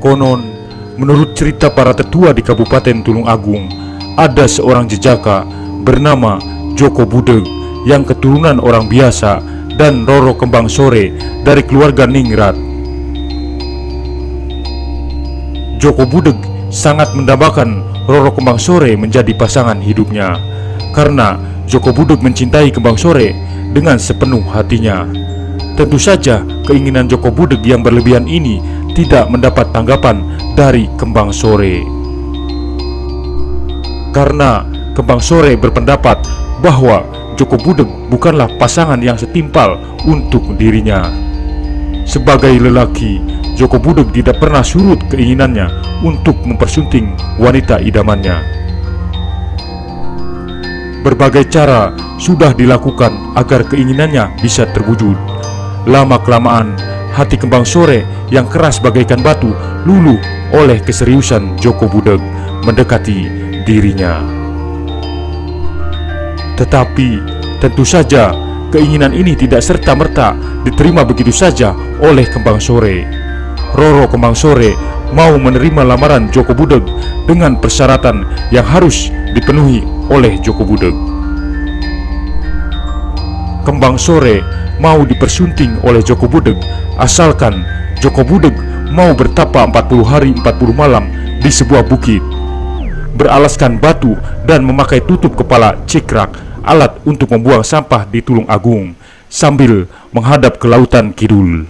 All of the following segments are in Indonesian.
Konon, menurut cerita para tetua di Kabupaten Tulung Agung, ada seorang jejaka bernama Joko Budeg yang keturunan orang biasa dan Roro Kembang Sore dari keluarga Ningrat. Joko Budeg sangat mendambakan Roro Kembang Sore menjadi pasangan hidupnya, karena Joko Budeg mencintai Kembang Sore dengan sepenuh hatinya. Tentu saja keinginan Joko Budeg yang berlebihan ini tidak mendapat tanggapan dari Kembang Sore, karena Kembang Sore berpendapat bahwa Joko Budeg bukanlah pasangan yang setimpal untuk dirinya. Sebagai lelaki, Joko Budeg tidak pernah surut keinginannya untuk mempersunting wanita idamannya. Berbagai cara sudah dilakukan agar keinginannya bisa terwujud. Lama-kelamaan, hati Kembang Sore yang keras bagaikan batu luluh oleh keseriusan Joko Budeg mendekati dirinya. Tetapi tentu saja keinginan ini tidak serta-merta diterima begitu saja oleh Kembang Sore. Roro Kembang Sore mau menerima lamaran Joko Budeg dengan persyaratan yang harus dipenuhi oleh Joko Budeg. Kembang Sore mau dipersunting oleh Joko Budeg asalkan Joko Budeg mau bertapa 40 hari 40 malam di sebuah bukit, beralaskan batu dan memakai tutup kepala cikrak, alat untuk membuang sampah di Tulung Agung, sambil menghadap ke lautan kidul.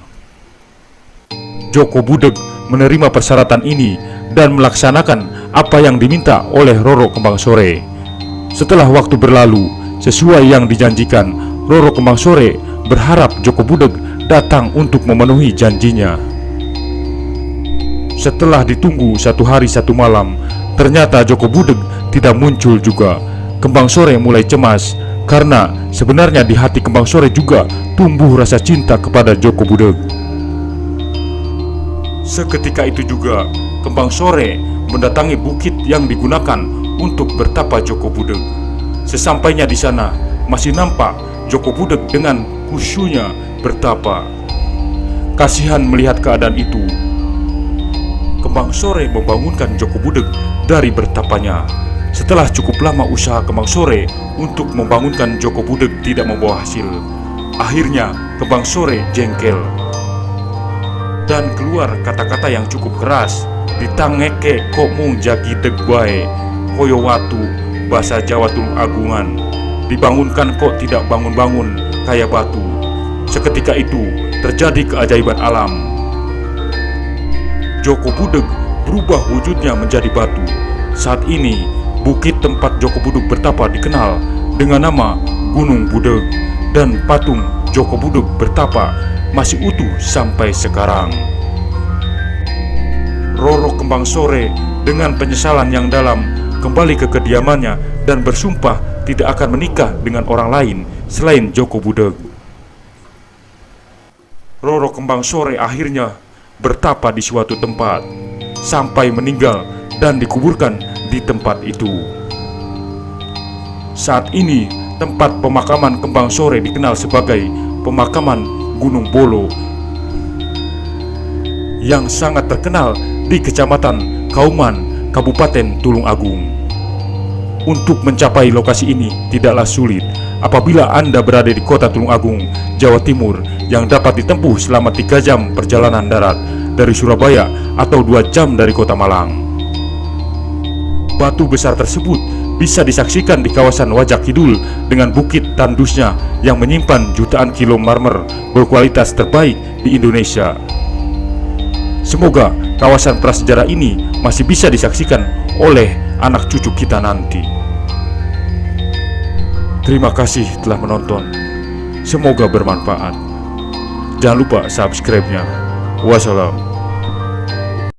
Joko Budeg menerima persyaratan ini dan melaksanakan apa yang diminta oleh Roro Kembang Sore. Setelah waktu berlalu, sesuai yang dijanjikan, Roro Kembang Sore berharap Joko Budeg datang untuk memenuhi janjinya. Setelah ditunggu 1 hari 1 malam, ternyata Joko Budeg tidak muncul juga. Kembang Sore mulai cemas karena sebenarnya di hati Kembang Sore juga tumbuh rasa cinta kepada Joko Budeg. Seketika itu juga Kembang Sore mendatangi bukit yang digunakan untuk bertapa Joko Budeg. Sesampainya di sana, masih nampak Joko Budeg dengan khusyunya bertapa. Kasihan melihat keadaan itu, Kembang Sore membangunkan Joko Budeg dari bertapanya. Setelah cukup lama usaha Kembang Sore untuk membangunkan Joko Budeg tidak membawa hasil, akhirnya Kembang Sore jengkel dan keluar kata-kata yang cukup keras. "Ditangeke kok mung jagi degbae, koyo watu," bahasa Jawa Tulung Agungan. "Dibangunkan kok tidak bangun-bangun kayak batu." Seketika itu terjadi keajaiban alam. Joko Budeg berubah wujudnya menjadi batu. Saat ini bukit tempat Joko Budeg bertapa dikenal dengan nama Gunung Budeg, dan patung Joko Budeg bertapa masih utuh sampai sekarang. Roro Kembang Sore dengan penyesalan yang dalam kembali ke kediamannya dan bersumpah tidak akan menikah dengan orang lain selain Joko Budeg. Roro Kembang Sore akhirnya bertapa di suatu tempat sampai meninggal dan dikuburkan di tempat itu. Saat ini tempat pemakaman Kembang Sore dikenal sebagai pemakaman Gunung Bolo yang sangat terkenal di Kecamatan Kauman, Kabupaten Tulung Agung. Untuk mencapai lokasi ini tidaklah sulit apabila Anda berada di kota Tulung Agung, Jawa Timur, yang dapat ditempuh selama 3 jam perjalanan darat dari Surabaya atau 2 jam dari kota Malang. Batu besar tersebut bisa disaksikan di kawasan Wajak Kidul dengan bukit tandusnya yang menyimpan jutaan kilo marmer berkualitas terbaik di Indonesia. Semoga kawasan prasejarah ini masih bisa disaksikan oleh anak cucu kita nanti. Terima kasih telah menonton. Semoga bermanfaat. Jangan lupa subscribe-nya. Wassalam.